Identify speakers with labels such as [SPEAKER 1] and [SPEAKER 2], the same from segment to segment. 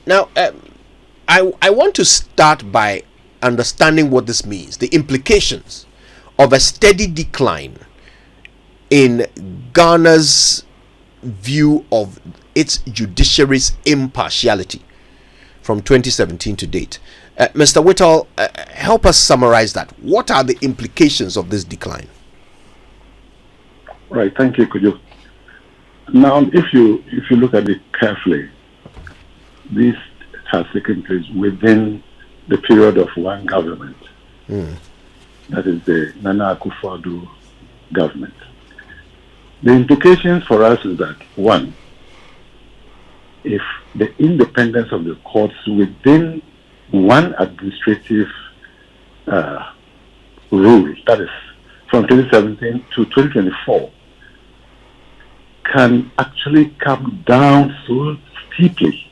[SPEAKER 1] Now, I want to start by understanding what this means, the implications of a steady decline in Ghana's view of its judiciary's impartiality from 2017 to date. Mr. Whittle, help us summarize that. What are the implications of this decline?
[SPEAKER 2] Right, thank you, Kujo. Now, if you look at it carefully, this has taken place within the period of one government. That is the Nana Akufo-Addo government. The implications for us is that, one, if the independence of the courts within one administrative rule, that is from 2017 to 2024, can actually come down so steeply,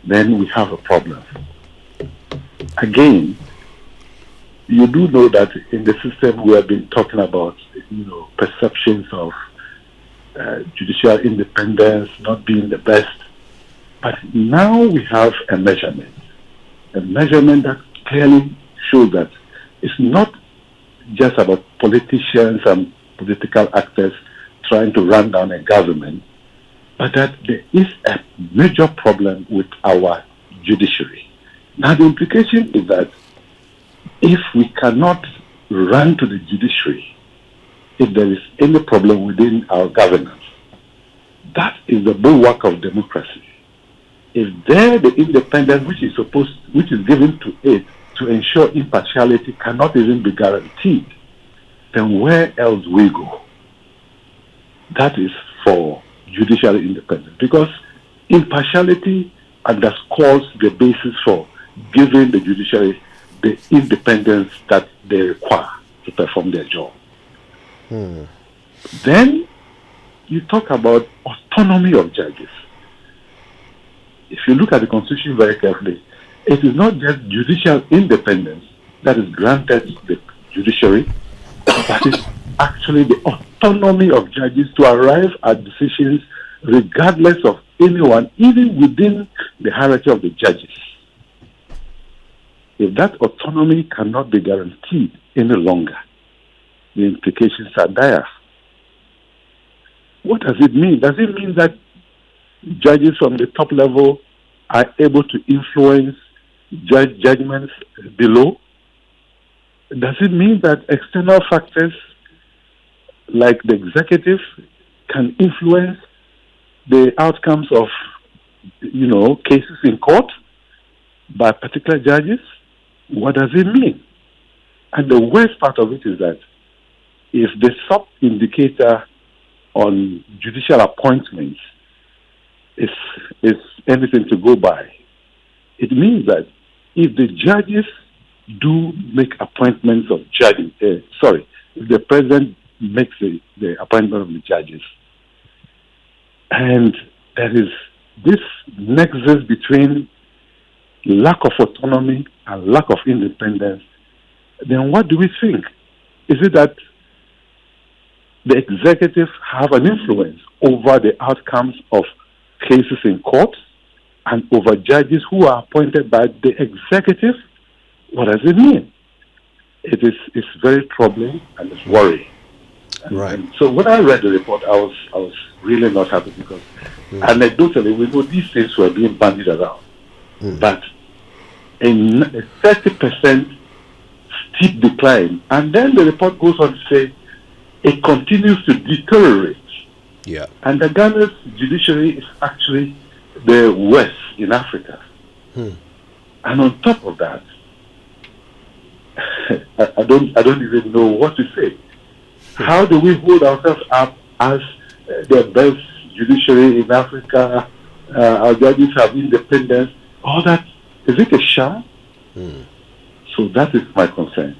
[SPEAKER 2] then we have a problem. Again, you do know that in the system we have been talking about, perceptions of judicial independence not being the best. But now we have a measurement that clearly shows that it's not just about politicians and political actors trying to run down a government, but that there is a major problem with our judiciary. Now the implication is that if we cannot run to the judiciary, if there is any problem within our governance, that is the bulwark of democracy. If there the independence which is given to it to ensure impartiality cannot even be guaranteed, then where else we go? That is for judicial independence, because impartiality underscores the basis for giving the judiciary the independence that they require to perform their job. Then you talk about autonomy of judges. If you look at the Constitution very carefully, it is not just judicial independence that is granted to the judiciary, but it's actually the autonomy of judges to arrive at decisions regardless of anyone, even within the hierarchy of the judges. If that autonomy cannot be guaranteed any longer, the implications are dire. What does it mean? Does it mean that judges from the top level are able to influence judgments below? Does it mean that external factors like the executive can influence the outcomes of, cases in court by particular judges? What does it mean? And the worst part of it is that if the sub-indicator on judicial appointments is anything to go by, it means that if the judges do make appointments of judges, if the president makes the appointment of the judges, and there is this nexus between lack of autonomy and lack of independence, then what do we think? Is it that the executive have an influence over the outcomes of cases in courts and over judges who are appointed by the executive? What does it mean? It's very troubling and it's worrying.
[SPEAKER 1] Right.
[SPEAKER 2] And so when I read the report, I was really not happy because anecdotally we know these things were being bandied around. But a 30% steep decline, and then the report goes on to say it continues to deteriorate.
[SPEAKER 1] Yeah. And
[SPEAKER 2] the Ghana's judiciary is actually the worst in Africa. And on top of that, I don't even know what to say. How do we hold ourselves up as the best judiciary in Africa? Our judges have independence. All that, is it a sham? So that is my concern.